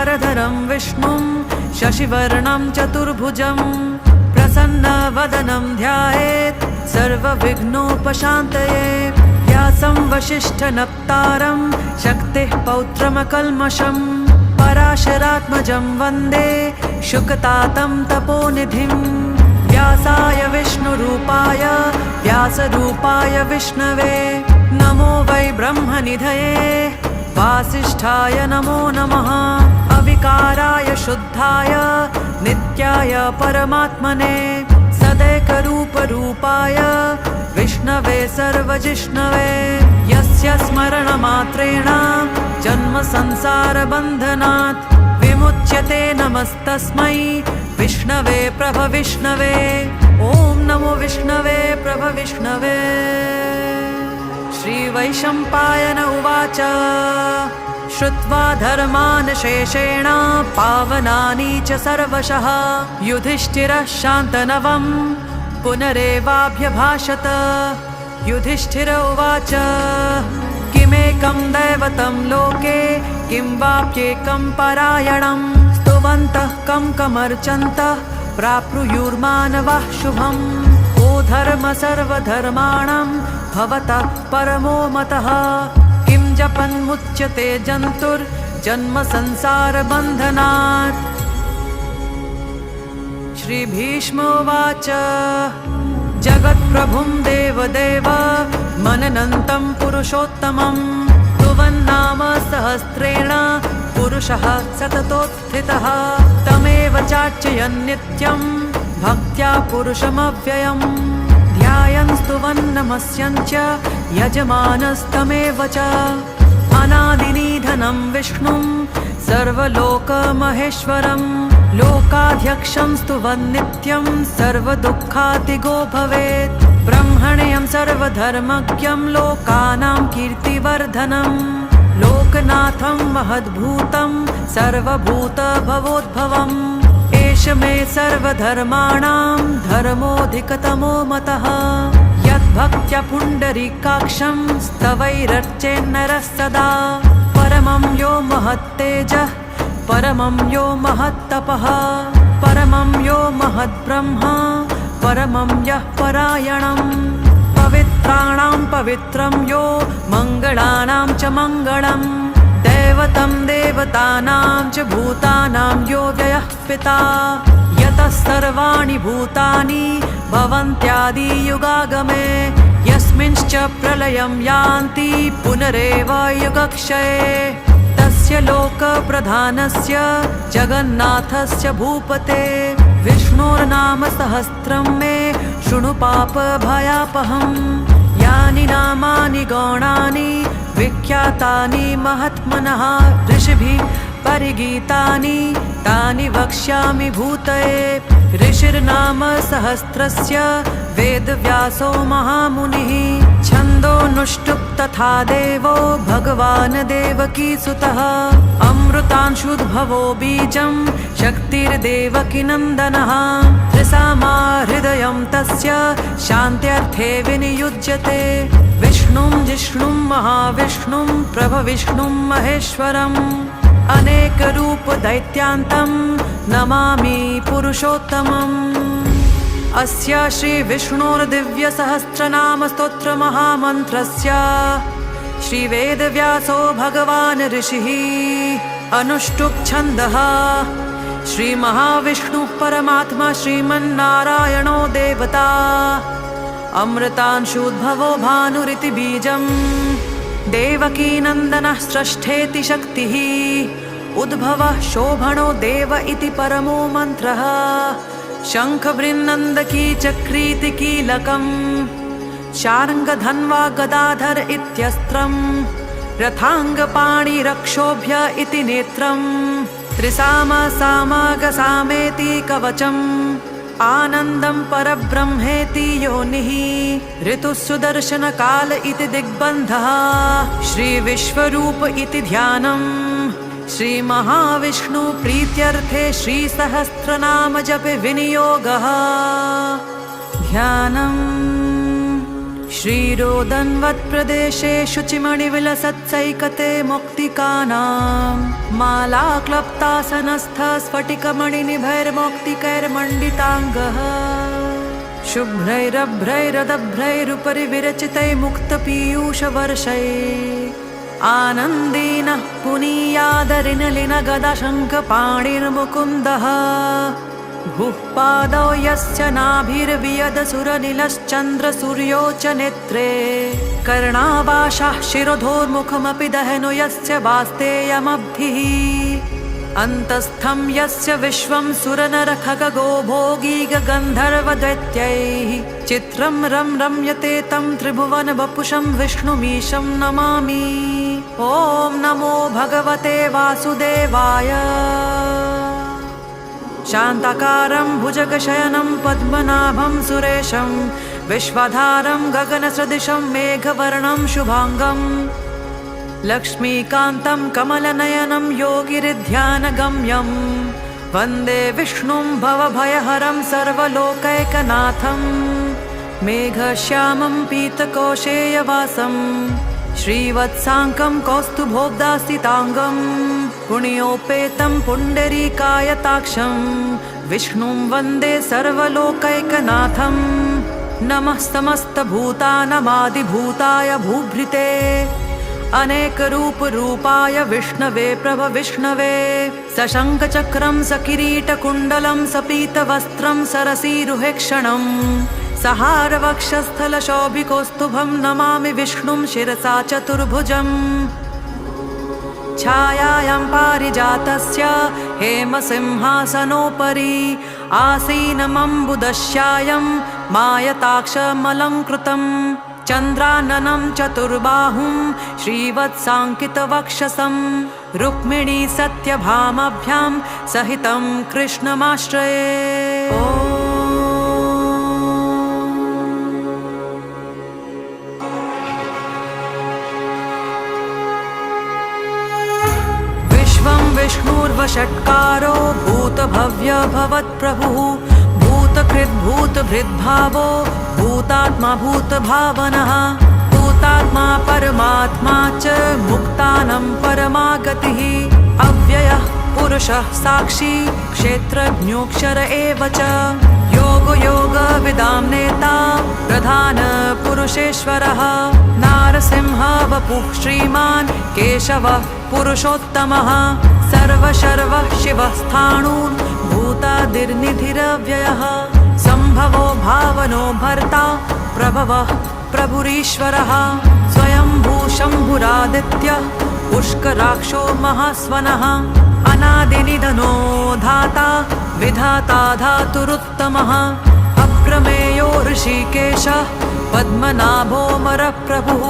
शुक्लाम्बरधरं विष्णुं शशिवर्णं चतुर्भुजं प्रसन्नवदनं ध्यायेत् सर्वविघ्नोपशान्तये। व्यासं वसिष्ठनप्तारं शक्तिः पौत्रमकल्मषं पराशरात्मजं वन्दे शुकतातं तपोनिधिं। व्यासाय विष्णुरूपाय व्यासरूपाय विष्णवे नमो वै ब्रह्मनिधये वासिष्ठाय नमो नमः। अविकाराय शुद्धाय नित्याय परमात्मने सदैकरूपरूपाय विष्णवे सर्वजिष्णवे यस्य स्मरणमात्रेण जन्मसंसारबन्धनात् विमुच्यते। नमस्तस्मै विष्णवे प्रभविष्णवे। ॐ नमो विष्णवे प्रभविष्णवे। श्रीवैशम्पायन उवाच श्रुत्वा धर्मान् शेषेण पावनानि च सर्वशः युधिष्ठिरः शान्तनवं पुनरेवाभ्यभाषत। युधिष्ठिर उवाच किमेकं दैवतं लोके किं वाप्येकं परायणं स्तुवन्तः कं कमर्चन्तः प्राप्नुयुर्मानवः शुभम्। ओ धर्म सर्वधर्माणां भवतः परमो मतः किं जपन्मुच्यते जन्तुर्जन्म संसारबन्धनात्। श्रीभीष्मोवाच जगत्प्रभुं देवदेव मननन्तं पुरुषोत्तमं स्तुवन्नाम सहस्रेण पुरुषः सततोत्थितः तमेव चार्चयन् नित्यं भक्त्या पुरुषमव्ययम् ध्यायन् स्तुवन् नमस्यन् च यजमानस्तमेव च। अनादिनिधनं विष्णुं सर्वलोकमहेश्वरं लोकाध्यक्षं स्तुवन् नित्यं सर्वदुःखातिगो भवेत्। ब्रह्मण्यं सर्वधर्मज्ञं लोकानां कीर्तिवर्धनं लोकनाथं महद्भूतं सर्वभूतभवोद्भवम् एष मे सर्वधर्माणां धर्मोऽधिकतमो मतः यद्भक्त्या पुण्डरीकाक्षं स्तवैरर्चेन्नरः सदा। परमं यो महत्तेजः परमं यो महत्तपः परमं यो महद्ब्रह्म परमं यः परायणम् पवित्राणां पवित्रं यो मङ्गलानां च मङ्गलम् दैवतं देवतानां च भूतानां यो व्ययः पिता यतः सर्वाणि भूतानि भवन्त्यादियुगागमे यस्मिंश्च प्रलयं यान्ति पुनरेव युगक्षये तस्य लोकप्रधानस्य जगन्नाथस्य भूपते विष्णोर्नाम सहस्रं मे शृणु पापभयापहम्। यानि नामानि गौणानि विख्यातानि महात्मनः ऋषिभिः परिगीतानि तानि वक्ष्यामि भूतये। ऋषिर्नाम सहस्रस्य वेदव्यासो महामुनिः छन्दोनुष्टुप् तथा देवो भगवान् देवकीसुतः अमृतांशुद्भवो बीजं शक्तिर्देवकीनन्दनः त्रिसामा हृदयं तस्य शान्त्यर्थे विनियुज्यते। विष्णुं जिष्णुं महाविष्णुं प्रभविष्णुं महेश्वरम् अनेकरूपदैत्यान्तं नमामि पुरुषोत्तमम्। अस्य श्रीविष्णोर्दिव्यसहस्रनामस्तोत्रमहामन्त्रस्य श्रीवेदव्यासो भगवान् ऋषिः अनुष्टुप् छन्दः श्रीमहाविष्णुः परमात्मा श्रीमन्नारायणो देवता अमृतांशुद्भवो भानुरिति बीजम् देवकीनन्दनः स्रष्ठेति शक्तिः उद्भवः शोभनो देव इति परमो मन्त्रः शङ्खवृन्नन्दकी चक्रीति कीलकम् शार्ङ्गधन्वा गदाधर इत्यस्त्रम् रथाङ्गपाणिरक्षोभ्य इति नेत्रम् त्रिसाम सामागसामेति कवचम् आनन्दं परब्रह्मेति योनिः ऋतुः सुदर्शनकाल इति दिग्बन्धः श्रीविश्वरूप इति ध्यानम् श्रीमहाविष्णु प्रीत्यर्थे श्रीसहस्रनाम जपे विनियोगः ध्यानम् श्रीरोदन्वत्प्रदेशे शुचिमणिविलसत्सैकते मौक्तिकानां मालाक्लप्तासनस्थ स्फटिकमणिनिभैर्मौक्तिकैर्मण्डिताङ्गः शुभ्रैरभ्रैरदभ्रैरुपरि विरचितै मुक्तपीयूषवर्षै आनन्दीनः पुनीयादरिनलिनगदशङ्खपाणिर्मुकुन्दः भुः पादौ यस्य नाभिर्वियदसुरनिलश्चन्द्रसूर्यौ च नेत्रे कर्णावाशाः शिरोधोर्मुखमपि दहनो यस्य वास्तेयमब्धिः अन्तस्थं यस्य विश्वं सुरनरखगो भोगी गन्धर्वदैत्यैः चित्रं रम्यते तं त्रिभुवन वपुषं विष्णुमीशं नमामि। ॐ नमो भगवते वासुदेवाय। शान्ताकारं भुजगशयनं पद्मनाभं सुरेशं विश्वधारं गगनसदृशं मेघवर्णं शुभाङ्गम् लक्ष्मीकान्तं कमलनयनं योगिरिध्यानगम्यं वन्दे विष्णुं भवभयहरं सर्वलोकैकनाथं मेघश्यामं पीतकोशेयवासं श्रीवत्साङ्कं कौस्तुभोब्दासिताङ्गं पुण्योपेतं पुण्डरीकायताक्षं विष्णुं वन्दे सर्वलोकैकनाथं नमः समस्तभूतानामादिभूताय भूभृते अनेकरूपरूपाय विष्णवे प्रभविष्णवे सशङ्खचक्रं सकिरीटकुण्डलं सपीतवस्त्रं सरसीरुहेक्षणं सहारवक्षस्थलशोभिकौस्तुभं नमामि विष्णुं शिरसा चतुर्भुजम् छायायां पारिजातस्य हेमसिंहासनोपरि आसीनमम्बुदश्यायं मायताक्षमलङ्कृतं चन्द्राननं चतुर्बाहुं श्रीवत्साङ्कितवक्षसं रुक्मिणी सत्यभामाभ्यां सहितं कृष्णमाश्रये। विश्वं विष्णुर्वषट्कारो भूतभव्य भवत्प्रभुः भूतकृद्भूतभृद्भावो भूतात्मा भूतभावनः भूतात्मा परमात्मा च मुक्तानं परमागतिः अव्ययः पुरुषः साक्षी क्षेत्रज्ञोऽक्षर एव च योगयोगविदां नेता प्रधानपुरुषेश्वरः नारसिंह वपुः श्रीमान् केशवः पुरुषोत्तमः सर्वशर्वः शिवः स्थाणुः भूतादिर्निधिरव्ययः सम्भवो भावनो भर्ता प्रभवः प्रभुरीश्वरः स्वयंभू शम्भुरादित्यः पुष्कराक्षो महास्वनः अनादिनिधनो धाता विधाता धातुरुत्तमः अप्रमेयो ऋषिकेशः पद्मनाभोऽमरप्रभुः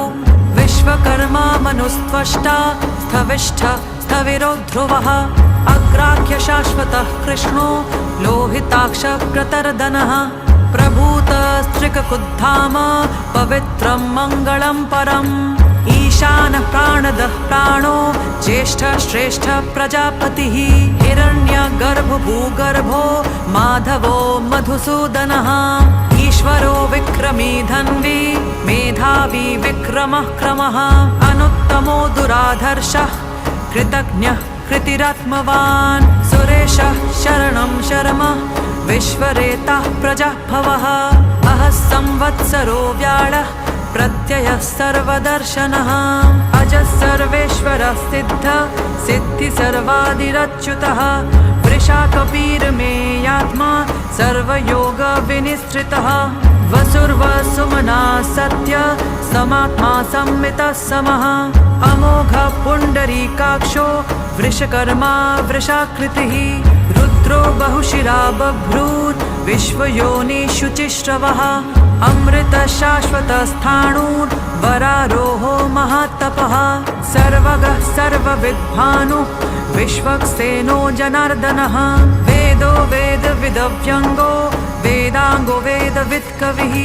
विश्वकर्मा मनुस्त्वष्टा स्थविष्ठः स्थविरो ध्रुवः अग्राख्य शाश्वतः कृष्णो लोहिताक्षः प्रतर्दनः प्रभूतस्त्रिककुद्धाम पवित्रं मङ्गलं परम् ईशानः प्राणदः प्राणो ज्येष्ठः श्रेष्ठः प्रजापतिः हिरण्यगर्भभूगर्भो माधवो मधुसूदनः ईश्वरो विक्रमी धन्वी मेधावी विक्रमः क्रमः अनुत्तमो दुराधर्षः कृतज्ञः कृतिरात्मवान् सुरेशः शरणं शर्म विश्वरेताः प्रजाभवः अहः संवत्सरो व्याळः प्रत्ययः सर्वदर्शनः अजः सर्वेश्वरः सिद्धः सिद्धिः सर्वादिरच्युतः वृषाकपीर्मेयात्मा सर्वयोगविनिश्रितः वसुर्वसुमना सत्य समात्मा संमितः समः अमोघः पुण्डरीकाक्षो वृषकर्मा वृषाकृतिः रुद्रो बहुशिरा बभ्रूत् विश्वयोनिषुचिश्रवः अमृतः शाश्वतस्थाणुर् वरारोहो महातपः सर्वगः सर्वविद्भानुः विश्वक्सेनो जनार्दनः वेदो वेदविदव्यङ्गो वेदाङ्गो वेदवित्कविः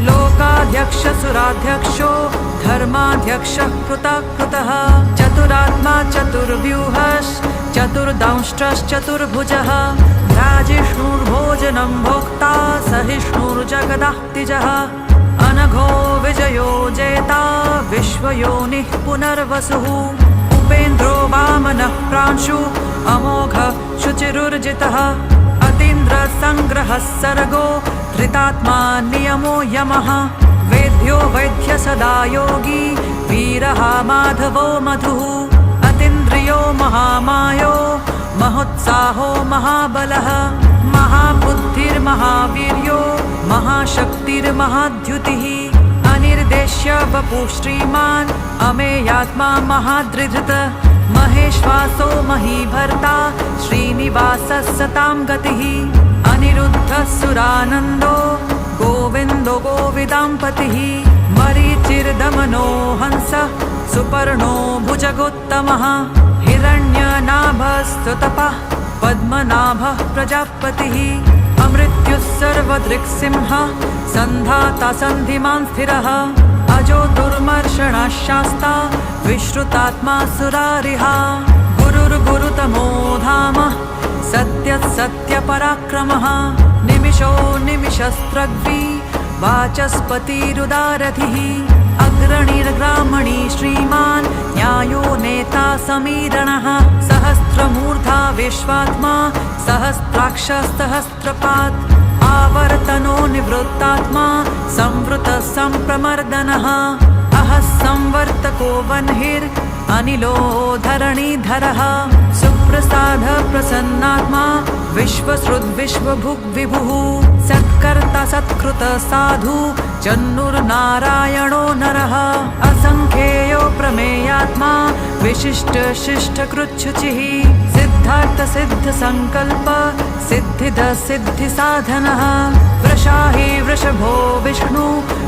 लोकाध्यक्षसुराध्यक्षो धर्माध्यक्षः कृताकृतः चतुरात्मा चतुर्दंष्ट्रश्चतुर्भुजः राजिष्णुर्भोजनं भोक्ता सहिष्णुर्जगदास्तिजः अनघो विजयो जेता विश्वयोनिः पुनर्वसुः उपेन्द्रो वामनः प्रांशु अमोघ शुचिरुर्जितः अतीन्द्रसङ्ग्रहः सर्गो धृतात्मा नियमो यमः वेद्यो वैद्य सदा योगी वीरः माधवो मधुः अतीन्द्रियो महामायो महोत्साहो महाबलः महाबुद्धिर्महावीर्यो महाशक्तिर्महाद्युतिः अनिर्देश्य वपुः श्रीमान् अमेयात्मा महादृधृत महेश्वासो महीभर्ता श्रीनिवासः सतां गतिः अनिरुद्धः सुरानन्दो गोविन्दो गोविदाम्पतिः मरीचिर्दमनो हंसः सुपर्णो भुजगोत्तमः हिरण्यनाभस्तुतपः पद्मनाभः प्रजापतिः अमृत्युः सर्वदृक्सिंहः सन्धाता सन्धिमान् स्थिरः अजो दुर्मर्षणः शास्ता विश्रुतात्मा सुरारिहा गुरुर्गुरुतमो धाम सत्यः सत्यपराक्रमः निमिषो निमिषस्त्रग्वी वाचस्पतिरुदारथिः अग्रणीर्ग्रामणी श्रीमान् न्यायो नेता समीरणः सहस्रमूर्धा विश्वात्मा सहस्राक्षसहस्रपात् आवर्तनो निवृत्तात्मा संवृतः सम्प्रमर्दनः अहः संवर्तको वह्निर् अनिलो धरणीधरः सुप्रसाद प्रसन्नात्मा विश्वश्रुद्विश्वभुग् विभुः सत्कर्ता सत्कृत साधु जन्नुर्नारायणो नरः असंख्येयो प्रमेयात्मा विशिष्ट शिष्टकृच्छुचिः सिद्धार्थ सिद्ध संकल्प सिद्धिद सिद्धि साधनः वृषाहि वृषभो विष्णु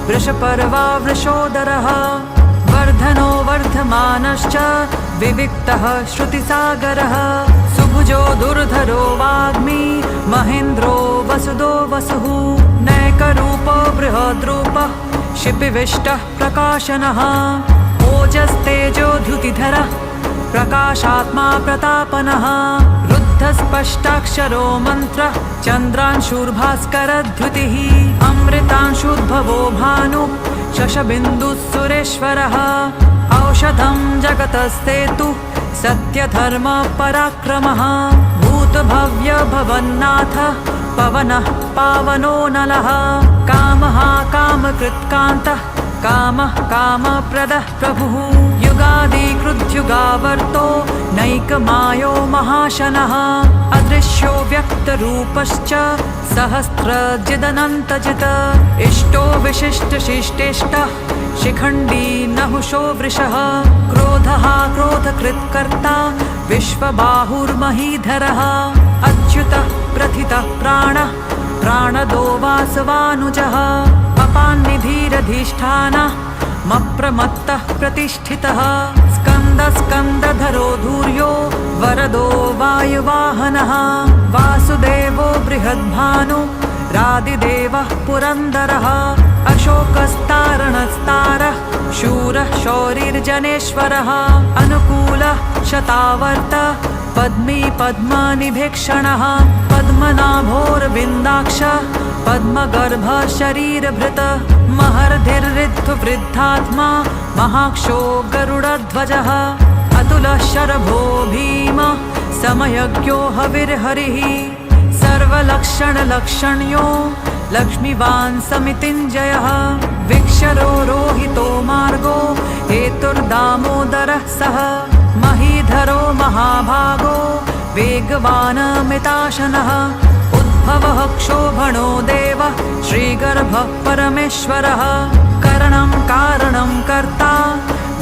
वृषपर्वा वृषोदरः वर्धनो वर्धमानश्च विविक्तः श्रुतिसागरः सुभुजो दुर्धरो वाग्मी महेन्द्रो वसुदो वसुः नैकरूपो बृहद्रूपः शिपिविष्टः प्रकाशनः ओजस्तेजो द्युतिधरः प्रकाशात्मा प्रतापनः रुद्धस्पष्टाक्षरो मन्त्रः चन्द्रांशुर्भास्करद्युतिः अमृतांशुद्भवो भानु शशबिन्दुः सुरेश्वरः औषधं जगतस्तेतु सत्यधर्म पराक्रमः भूतभव्य भवन्नाथ पवनः पावनो नलः कामः कामकृत्कान्तः कामः कामप्रदः प्रभुः युगादिकृद्युगावर्तो नैकमायो महाशनः अदृश्यो व्यक्तरूपश्च सहस्रजिदनन्तजित् इष्टो विशिष्टशिष्टेष्टः शिखण्डी नहुषो वृषः क्रोधः क्रोधकृत्कर्ता विश्वबाहुर्महीधरः अच्युतः प्रथितः प्राणः प्राणदो वासवानुजः अपान्निधिरधिष्ठानः मप्रमत्तः प्रतिष्ठितः स्कन्दस्कन्दधरो धूर्यो वरदो वायुवाहनः वासुदेवो बृहद्भानु रादिदेवः पुरन्दरः अशोकस्तारणस्तारः शूरः शौरिर्जनेश्वरः अनुकूलः शतावर्त पद्मी पद्मनिभीक्षणः पद्मनाभोर्विन्दाक्ष पद्मगर्भ शरीरभृत महर्धिर्ऋद्धवृद्धात्मा महाक्षो गरुडध्वजः अतुलः शरभो भीम समयज्ञो हविर्हरिः सर्वलक्षणलक्षण्यो लक्ष्मीवान् समितिञ्जयः विक्षरो रोहितो मार्गो हेतुर्दामोदरः सः महीधरो महाभागो वेगवानमिताशनः उद्भवः क्षोभणो देवः श्रीगर्भः परमेश्वरः करणं कारणं कर्ता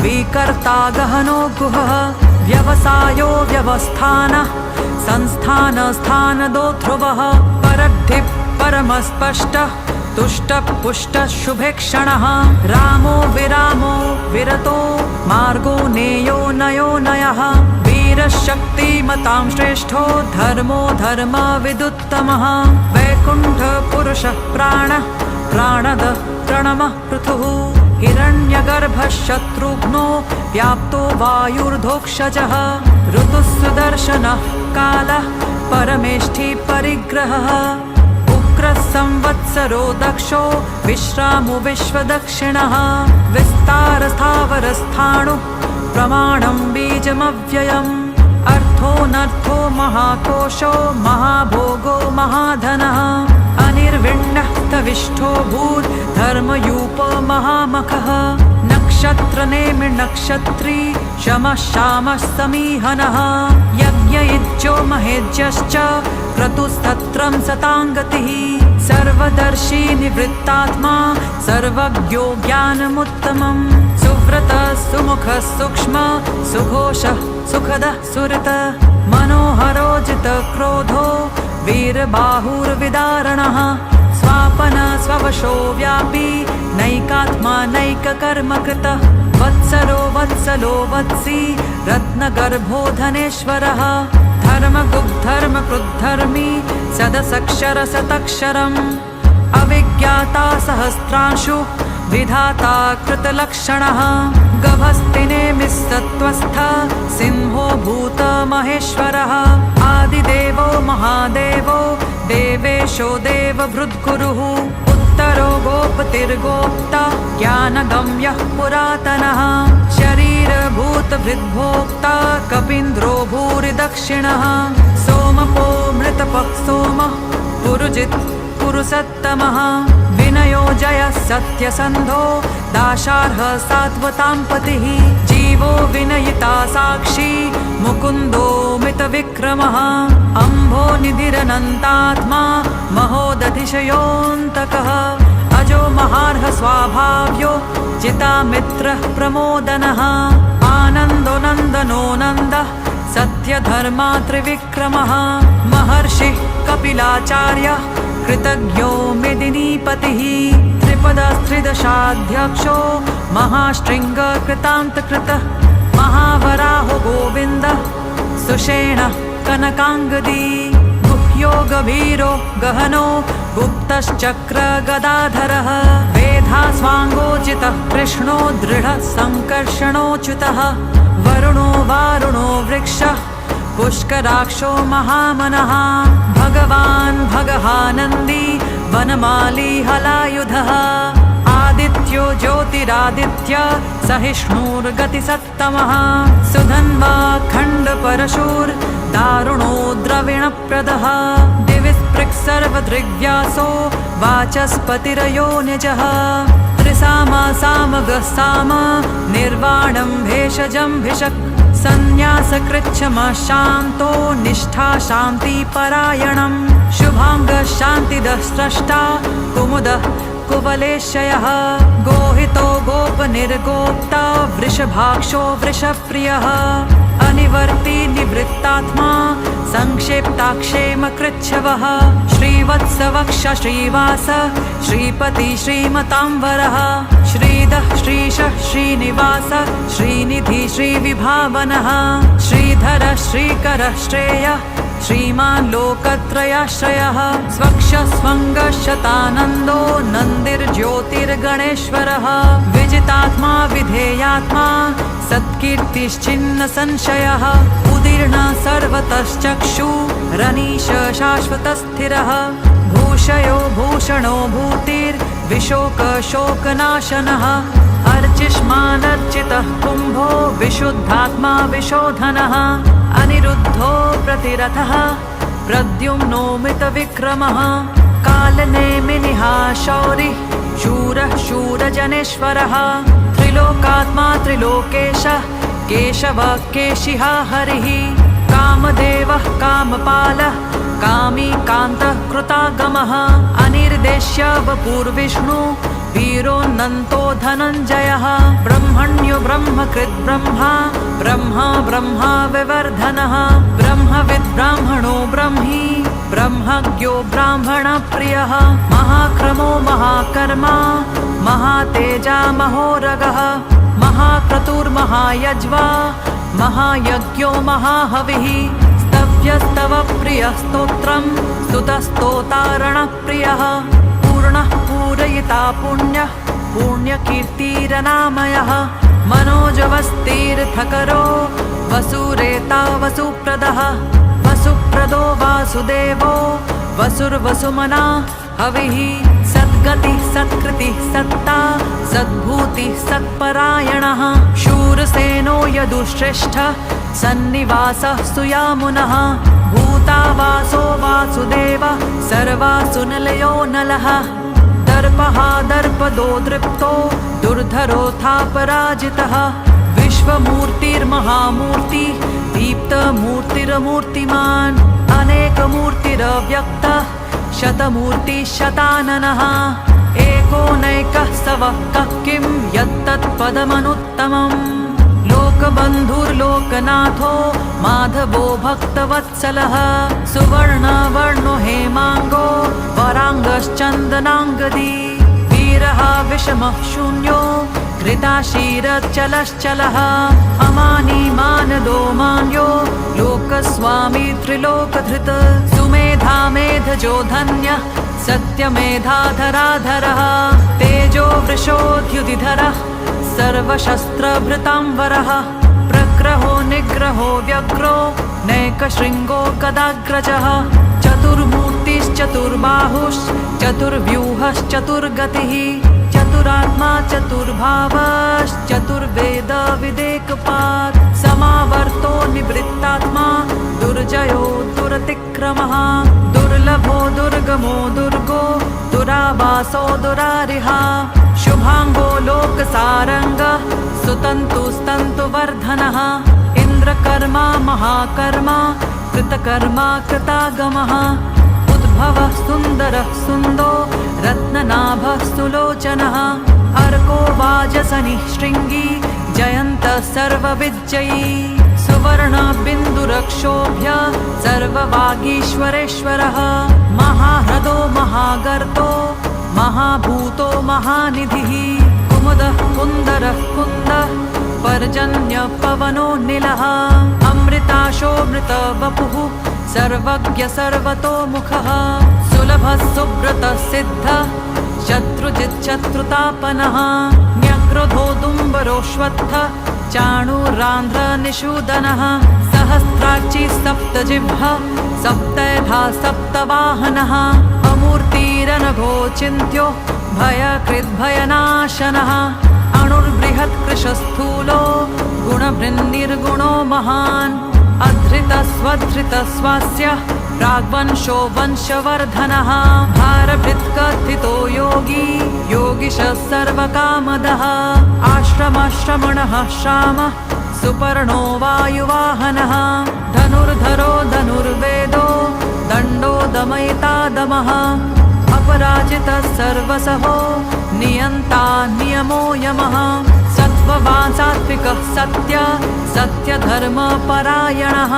विकर्ता गहनो गुहः व्यवसायो व्यवस्थानः संस्थानस्थानदो ध्रुवः परग्धिः परमस्पष्टः तुष्टः पुष्टः शुभेक्षणः रामो विरामो विरतो मार्गो नेयो नयो नयः वीरशक्तिमतां श्रेष्ठो धर्मो धर्मविदुत्तमः वैकुण्ठपुरुषः प्राणः प्राणदः प्रणमः पृथुः हिरण्यगर्भः शत्रुघ्नो व्याप्तो वायुर्धोक्षजः ऋतुः सुदर्शनः कालः परमेष्ठी परिग्रहः संवत्सरो दक्षो विश्रामो विश्वदक्षिणः विस्तारस्थावरस्थाणु प्रमाणं बीजमव्ययम् अर्थोऽनर्थो महाकोशो महाभोगो महाधनः अनिर्विण्णः तविष्ठो भूर्धर्मयूप महामखः नक्षत्रनेमि नक्षत्री शमः शामः समीहनः यज्ञयुज्यो महेज्यश्च क्रतुस्तत्रं सताङ्गतिः सर्वदर्शी निवृत्तात्मा सर्वज्ञो ज्ञानमुत्तमम् सुव्रतः सुमुखः सूक्ष्म सुघोषः सुखदः सुरत मनोहरोजितः क्रोधो वीरबाहुर्विदारणः स्वापन स्ववशो व्यापी नैकात्मा नैककर्मकृतः वत्सरो वत्सलो वत्सी रत्नगर्भो धनेश्वरः धर्मगुग्धर्मकृद्धर्मी सदसक्षर सतक्षरम् अविज्ञाता सहस्रांशु विधाता कृतलक्षणः गभस्तिनेमिस्सत्त्वस्थ सिंहो भूत महेश्वरः आदिदेवो महादेवो देवेशो देवभृद्गुरुः उत्तरो गोपतिर्गोप्ता ज्ञानगम्यः पुरातनः शरीरभूतभृद्भोक्ता कपीन्द्रो भूरिदक्षिणः सोमपो मृतपः सोमः पुरुजित् पुरुषत्तमः विनयो जयः सत्यसन्धो दाशार्हः सात्वतां पतिः जीवो विनयिता साक्षी मुकुन्दो मितविक्रमः अम्भो निधिरनन्तात्मा महोदतिशयोऽन्तकः अजो महार्ह स्वाभाव्यो जितामित्रः प्रमोदनः आनन्दो नन्दनो नन्दः सत्यधर्मा त्रिविक्रमः महर्षिः कपिलाचार्यः कृतज्ञो मेदिनीपतिः त्रिपदस्त्रिदशाध्यक्षो महाशृङ्गकृतान्तकृतः महावराहो गोविन्दः सुषेणः कनकाङ्गदी गुह्यो गभीरो गहनो गुप्तश्चक्रगदाधरः वेधास्वाङ्गोचितः कृष्णो दृढः सङ्कर्षणोच्युतः वरुणो वारुणो वृक्षः पुष्कराक्षो महामनः भगवान् भगहानन्दी वनमाली हलायुधः आदित्यो ज्योतिरादित्य सहिष्णुर्गतिसत्तमः सुधन्वा खण्डपरशुर् दारुणो द्रविणप्रदः दिविस्पृक्सर्वदृग्व्यासो वाचस्पतिरयोनिजः त्रिसामा सामगः साम निर्वाणं भेषजं भिषक् सन्न्यासकृच्छमः शान्तो निष्ठा शान्तिपरायणम् शुभाङ्गः शान्तिदः स्रष्टा कुमुदः कुवलेशयः गोहितो गोपनिर्गोप्ता वृषभाक्षो वृषप्रियः अनिवर्ती निवृत्तात्मा संक्षेप्ताक्षेमकृच्छवः श्रीवत्सवक्ष श्रीवास श्रीपति श्रीमताम्बरः श्रीधः श्रीशः श्रीनिवास श्रीनिधि श्रीविभावनः श्रीधरः श्रीकरः श्रेयः श्रीमान् लोकत्रयाश्रयः स्वक्षस्वङ्गशतानन्दो नन्दिर्ज्योतिर्गणेश्वरः विजितात्मा विधेयात्मा सत्कीर्तिश्चिन्न संशयः उदीर्ण सर्वतश्चक्षुरनीश शाश्वतस्थिरः भूषयो भूषणो भूतिर्विशोकशोकनाशनः अर्चिष्मानर्चितः कुम्भो विशुद्धात्मा विशोधनः अनिरुद्धो प्रतिरथः प्रद्युम्नो मितविक्रमः कालनेमिनिः शौरिः शूरः शूरजनेश्वरः त्रिलोकात्मा त्रिलोकेशः केशवः केशिः हरिः कामदेवः कामपालः कामी कान्तः कृतागमः अनिर्देश्य वपुर्विष्णु वीरोऽनन्तो धनञ्जयः ब्रह्मण्यो ब्रह्मकृत् ब्रह्मा ब्रह्मा ब्रह्मा विवर्धनः ब्रह्मविद् ब्राह्मणो ब्रह्मी ब्रह्मज्ञो ब्राह्मणप्रियः महाक्रमो महाकर्मा महातेजा महोरगः महाक्रतुर्महायज्वा महायज्ञो महाहविः स्तव्यस्तव प्रियः स्तोत्रम् स्तुतस्तोतारणप्रियः पूर्णः पूरयिता पुण्यः पुण्यकीर्तिरनामयः मनोजवस्तीर्थकरो वसुरेता वसुप्रदः वसुप्रदो वासुदेवो वसुर्वसुमना हविः सद्गति सत्कृति सत्ता सद्भूति सत्परायणः शूरसेनो यदुश्रेष्ठ सन्निवासः सुयामुनः भूतावासो वासुदेव सर्वासु निलयो नलः दर्पः दर्पदो दृप्तो दुर्धरोऽथापराजितः विश्वमूर्तिर्महामूर्ति दीप्तमूर्तिरमूर्तिमान् अनेकमूर्तिरव्यक्तः शतमूर्तिशताननः एकोनैकः सवः कः किं यत्तत्पदमनुत्तमम् लोकबन्धुर्लोकनाथो माधवो भक्तवत्सलः सुवर्णवर्णो हेमाङ्गो वराङ्गश्चन्दनाङ्गदी वीरः विषमः शून्यो घृताशीरचलश्चलः अमानी मानदो मान्यो लोकस्वामी त्रिलोकधृत सुमेधा मेधजो धन्यः सत्यमेधाधराधरः तेजो वृषोद्युतिधरः सर्वशस्त्रभृतांवरः प्रग्रहो निग्रहो व्यग्रो नैकशृङ्गो गदाग्रजः चतुर्मूर्तिश्चतुर्बाहुश्चतुर्व्यूहश्चतुर्गतिः चतुरात्मा चतुर्भावश्चतुर्वेद विदेकपात् समावर्तो निवृत्तात्मा दुर्जयो दुरतिक्रमः दुर्लभो दुर्गमो दुर्गो दुरावासो दुरारिहा शुभांगो लोकसारङ्गः सुतन्तुस्तन्तुवर्धनः इन्द्रकर्मा महाकर्मा कृतकर्मा कृतागमः उद्भवः सुन्दरः सुन्दो रत्ननाभः सुलोचनः अर्को वाजसनिः शृङ्गी जयन्तः सर्वविजयी सुवर्णबिन्दुरक्षोभ्य सर्ववागीश्वरेश्वरः महाह्रदो महागर्तो महाभूतो महानिधिः कुमुदः कुन्दरः कुन्दः पर्जन्यपवनो निलः अमृताशोऽमृतवपुः सर्वज्ञ सर्वतोमुखः सुलभः सुब्रतः सिद्धः शत्रुजिच्छत्रुतापनः न्यग्रोधो दुम्बरोऽश्वत्थः चाणूरान्ध्रनिषूदनः सहस्राक्षी सप्तजिह्वः सप्तैधा सप्तवाहनः अमूर्तिरनघो चिन्त्यो भयकृद्भयनाशनः अणुर्बृहत्कृशस्थूलो गुणभृन्निर्गुणो महान् अधृतस्वधृतस्वास्य प्राग्वंशो वंशवर्धनः भारभृत्कथितो योगी योगिशः सर्वकामदः आश्रमश्रमणः श्रामः सुपर्णो वायुवाहनः धनुर्धरो धनुर्वेदो दण्डो दमयिता दमः अपराजितः सर्वसहो नियन्ता नियमो यमः सत्त्ववान् सात्विकः सत्य सत्यधर्मपरायणः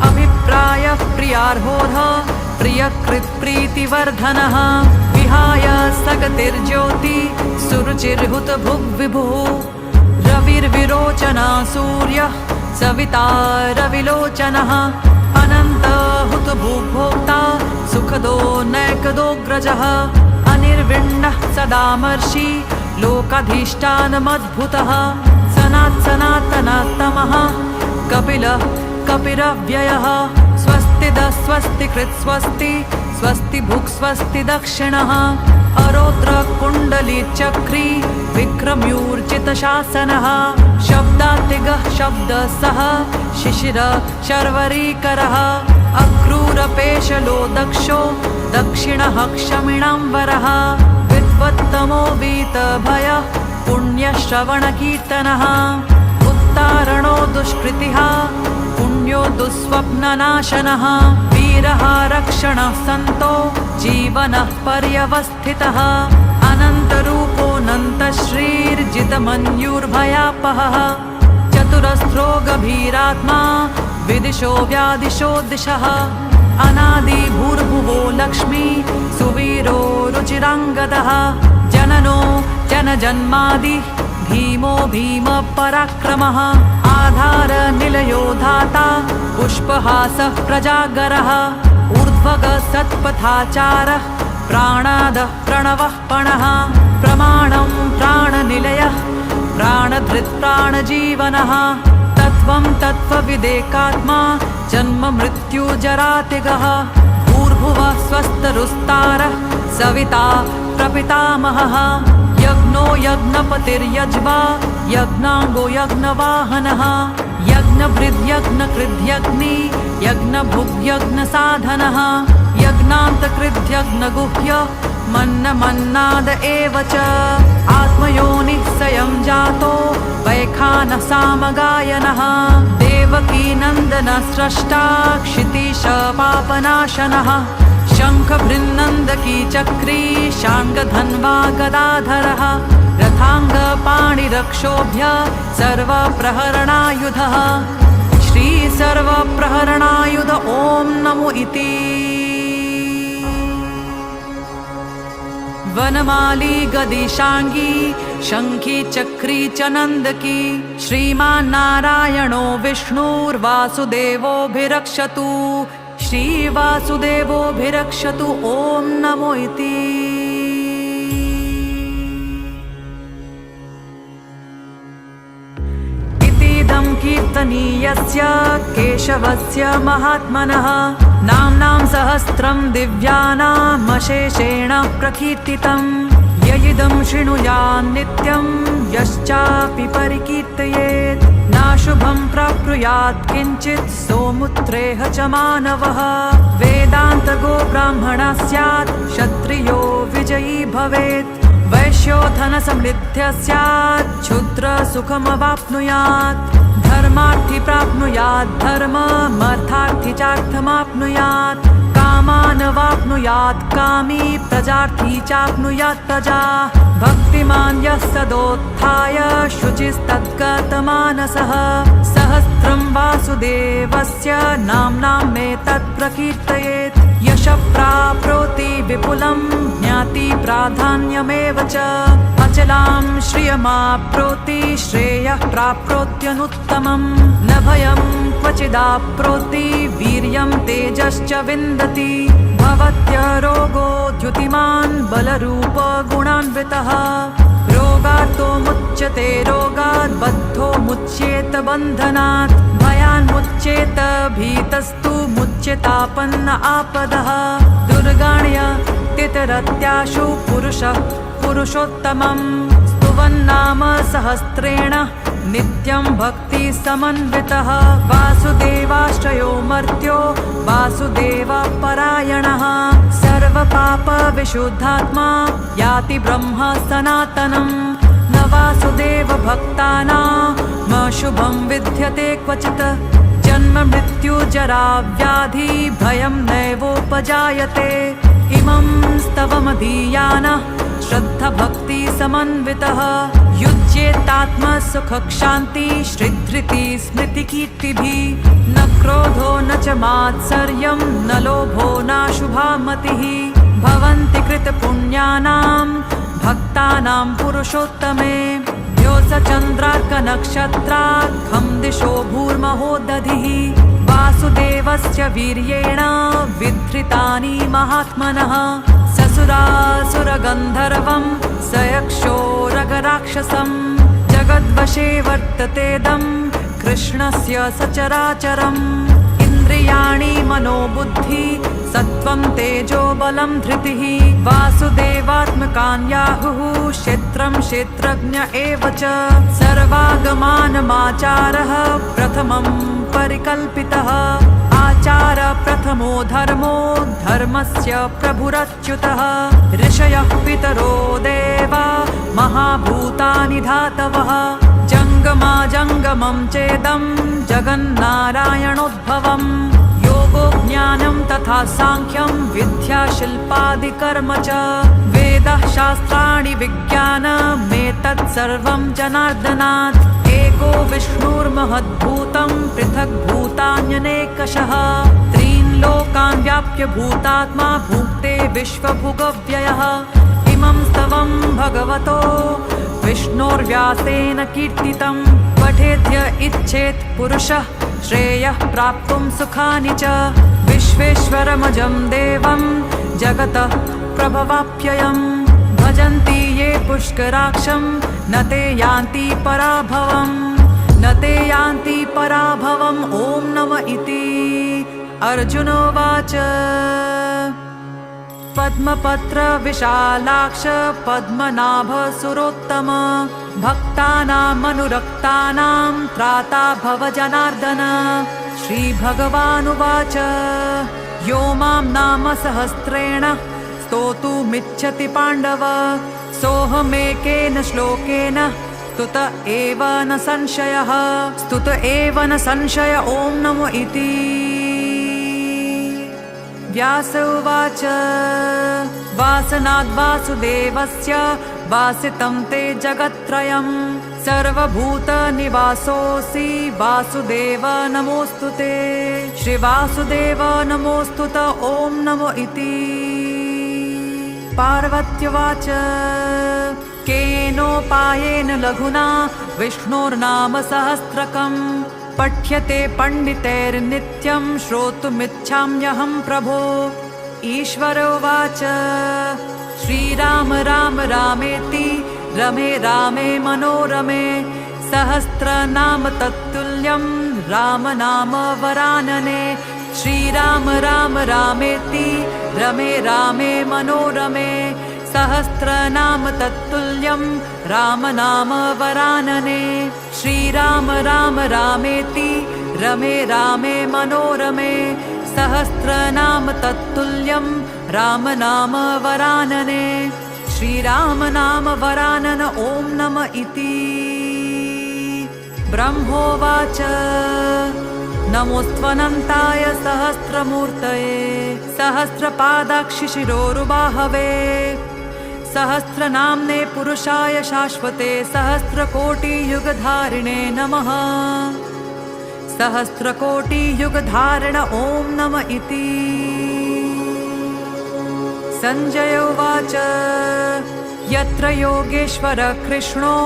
अभिप्रायः प्रियार्होधः प्रियकृत्प्रीतिवर्धनः विहाय सगतिर्ज्योति सुरुचिर्हुतभुग्विभुः रविर्विरोचना सूर्यः सविता रविलोचनः अनन्तहुतभुग्भोक्ता सुखदो नैकदोऽग्रजः अनिर्विण्णः सदामर्षि लोकाधीष्टानमद्भुतः सनात्सनातनतमः कपिलः कपिरव्ययः स्वस्तिदः स्वस्तिकृत् स्वस्ति स्वस्ति भुक् स्वस्ति दक्षिणः अरोद्रकुण्डलीचक्री विक्रम्यूर्जितशासनः शब्दातिगः शब्दसः शिशिरः शर्वरीकरः अक्रूरपेशलो दक्षो दक्षिणः क्षमिणाम्बरः विद्वत्तमो वीतभयः पुण्यश्रवणकीर्तनः उत्तारणो दुष्कृतिः पुण्यो दुःस्वप्ननाशनः वीरः रक्षणः सन्तो जीवनः पर्यवस्थितः अनन्तरूपोऽनन्तश्रीर्जितमन्युर्भयापहः चतुरस्रो गभीरात्मा विदिशो व्यादिशो दिशः अनादिभूर्भुवो लक्ष्मी सुवीरो रुचिराङ्गदः जननो जनजन्मादि भीमो भीमपराक्रमः आधारनिलयो धाता पुष्पहासः प्रजागरः ऊर्ध्वगः सत्पथाचारः प्राणादः प्रणवः पणः प्रमाणं प्राणनिलयः प्राणधृत्प्राणजीवनः तत्त्वं तत्त्वविदेकात्मा जन्म मृत्युजरातिगः भूर्भुवः स्वस्तरुस्तारः सविता प्रपितामहः यज्ञो यज्ञपतिर्यज्वा यज्ञाङ्गो यज्ञवाहनः यज्ञभृद्यज्ञकृद्यग्नि यज्ञभुग्यज्ञसाधनः यज्ञान्तकृद्यज्ञगुह्य मन्नमन्नाद एव च आत्मयोनिः स्वयं जातो वैखानः सामगायनः देवकी नन्दनस्रष्टा क्षितीश पापनाशनः शङ्खभृन्नन्दकी चक्री शाङ्गधन्वा गदाधरः रथाङ्गपाणिरक्षोभ्य सर्वप्रहरणायुधः श्रीसर्वप्रहरणायुध ॐ नमो इति वनमाली गदिशाङ्गी शङ्खी चक्री च नन्दकी श्रीमान्नारायणो विष्णुर्वासुदेवोऽभिरक्षतु श्रीवासुदेवोऽभिरक्षतु ॐ नमो इति इतीदं कीर्तनीयस्य केशवस्य महात्मनः नाम्नां सहस्रं दिव्यानामशेषेण प्रकीर्तितम् ययिदं शृणुयान् नित्यं यश्चापि परिकीर्तयेत् नाशुभं प्राप्नुयात् किञ्चित् सोमुत्रेह च मानवः वेदान्तगो ब्राह्मणः स्यात् क्षत्रियो विजयी भवेत् वैश्यो धनसमृद्धिः स्यात् क्षुद्रसुखमवाप्नुयात् धर्मार्थी प्राप्नुयात् धर्ममर्थार्थी चार्थमाप्नुयात् कामानवाप्नुयात् कामी प्रजार्थी चाप्नुयात् प्रजा भक्तिमान् यः सदोत्थाय शुचिस्तद्गतमानसः सहस्रं वासुदेवस्य नाम्नां एतत् प्रकीर्तयेत् यशः प्राप्नोति विपुलं ज्ञाति प्राधान्यमेव च अचलां श्रियमाप्नोति श्रेयः प्राप्नोत्यनुत्तमम् न भयं क्वचिदाप्नोति वीर्यं तेजश्च विन्दति भवत्य रोगो द्युतिमान् बलरूप गुणान्वितः रोगार्तो मुच्यते रोगात् बद्धो मुच्येत बन्धनात् भयान्मुच्येत भीतस्तु मुच्यतापन्न आपदः दुर्गाण्य तितरत्याशु पुरुषः पुरुषोत्तमं स्तुवन्नाम सहस्रेण नित्यं भक्ति समन्वितः वासुदेवाश्रयो मर्त्यो वासुदेवपरायणः सर्वपाप विशुद्धात्मा याति ब्रह्म सनातनम् न वासुदेव भक्तानाम् अशुभं विद्यते क्वचित् जन्म मृत्यु जरा व्याधि भयं नैवोपजायते इमं स्तवमधीयानः श्रद्धाभक्ति समन्वितः युज्येतात्मसुखक्षान्ति श्रीधृति स्मृतिकीर्तिभिः न क्रोधो न च मात्सर्यं न लोभो नाशुभा मतिः भवन्ति कृतपुण्यानां भक्तानां पुरुषोत्तमे द्योतचन्द्रार्कनक्षत्राखं दिशो भूर्महोदधिः वासुदेवस्य वीर्येण विधृतानि महात्मनः ससुरासुरगन्धर्वं सयक्षोरगराक्षसं जगद्वशे वर्ततेदं कृष्णस्य सचराचरम् इन्द्रियाणि मनोबुद्धि सत्त्वं तेजो बलं धृतिः वासुदेवात्मकान्याहुः क्षेत्रं क्षेत्रज्ञ एव च सर्वागमानमाचारः प्रथमं परिकल्पितः आचार प्रथमो धर्मो धर्मस्य प्रभुरच्युतः ऋषयः पितरो देवा महाभूतानि धातवः जङ्गमाजङ्गमं चेदं जगन्नारायणोद्भवम् योगो ज्ञानं तथा साङ्ख्यं विद्या शिल्पादिकर्म च वेदः शास्त्राणि विज्ञानमेतत् सर्वं जनार्दनात् एको विष्णुर्महद्भूतं पृथग्भूतान्यनेकशः त्रीन् लोकान् व्याप्य भूतात्मा भुक्ते विश्वभुगव्ययः इमं स्तवं भगवतो विष्णोर्व्यासेन कीर्तितं पठेद्य इच्छेत् पुरुषः श्रेयः प्राप्तुं सुखानि च विश्वेश्वरमजं देवं जगतः प्रभवाप्ययम् भजन्ति ये पुष्कराक्षं न ते यान्ति पराभवम् न ते यान्ति पराभवम् ॐ नम इति अर्जुनोवाच पद्मपत्र विशालाक्ष पद्मनाभ सुरोत्तम भक्तानामनुरक्तानां त्राता भव जनार्दन। श्रीभगवानुवाच यो मां नाम सहस्रेण स्तोतुमिच्छति पाण्डव सोऽहमेकेन श्लोकेन स्तुत एव न संशयः। स्तुत एव न संशय ॐ नमो इति। व्यास उवाच वासनाद्वासुदेवस्य वासितं ते जगत्त्रयं सर्वभूतनिवासोऽसि वासुदेव नमोऽस्तु ते। श्रीवासुदेव नमोऽस्तुत ॐ नमो इति। पार्वत्युवाच केनोपायेन लघुना विष्णोर्नाम सहस्रकम् पठ्यते पंडितैर्नित्यं श्रोतुमिच्छाम्यहं प्रभो। ईश्वर उवाच श्रीराम राम रामेति रमे रामे मनोरमे सहस्रनाम तत्तुल्यं राम नाम वरानने। श्रीराम राम रामेति रमे रामे मनोरमे सहस्रनाम तत्तुल्यं राम नाम वरानने। श्रीराम राम रामेति रमे रामे मनोरमे सहस्रनाम तत्तुल्यं राम नाम वरानने। श्रीराम नाम वरानन ॐ नम इति। ब्रह्मोवाच नमोऽस्त्वनन्ताय सहस्रमूर्तये सहस्रपादाक्षिशिरोरुबाहवे सहस्रनाम्ने पुरुषाय शाश्वते सहस्रकोटियुगधारिणे नमः। सहस्रकोटियुगधारिण ॐ नम इति। संजय उवाच यत्र योगेश्वर कृष्णो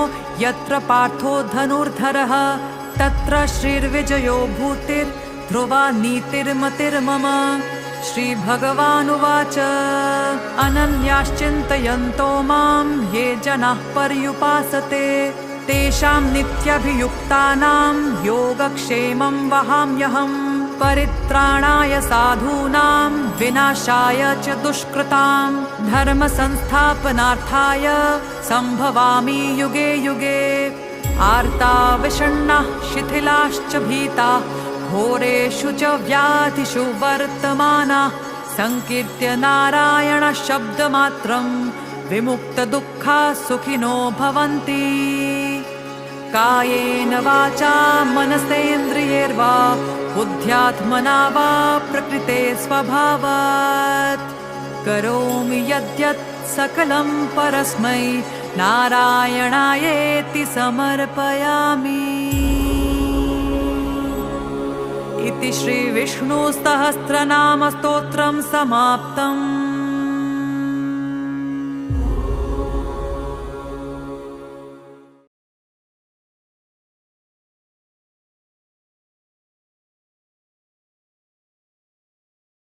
यत्र पार्थो धनुर्धरः तत्र श्रीर्विजयो भूतिर्ध्रुवा नीतिर्मतिर्मम। श्रीभगवानुवाच अनन्याश्चिन्तयन्तो मां ये जनाः पर्युपासते तेषां नित्यभियुक्तानां योगक्षेमं वहाम्यहम्। परित्राणाय साधूनां विनाशाय च दुष्कृतां धर्मसंस्थापनार्थाय सम्भवामि युगे युगे। आर्ता विषण्णाः शिथिलाश्च भीताः घोरेषु च व्याधिषु वर्तमानाः संकीर्त्य नारायण शब्दमात्रं विमुक्तदुःखाः सुखिनो भवन्ति। कायेन वाचा मनसेन्द्रियैर्वा बुद्ध्यात्मना वा प्रकृते स्वभावात् करोमि यद्यत् सकलं परस्मै नारायणायेति समर्पयामि। इति श्रीविष्णुसहस्रनामस्तोत्रं समाप्तम्।